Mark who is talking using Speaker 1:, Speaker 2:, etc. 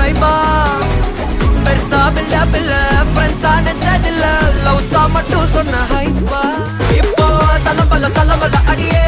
Speaker 1: வைபா பெருசா பில்ல ஃப்ரெண்ட்ஸா நெஞ்சதில்ல லவ்ஸா மட்டும் சொன்ன ஹைப்பா இப்போ சலம்பல அடியே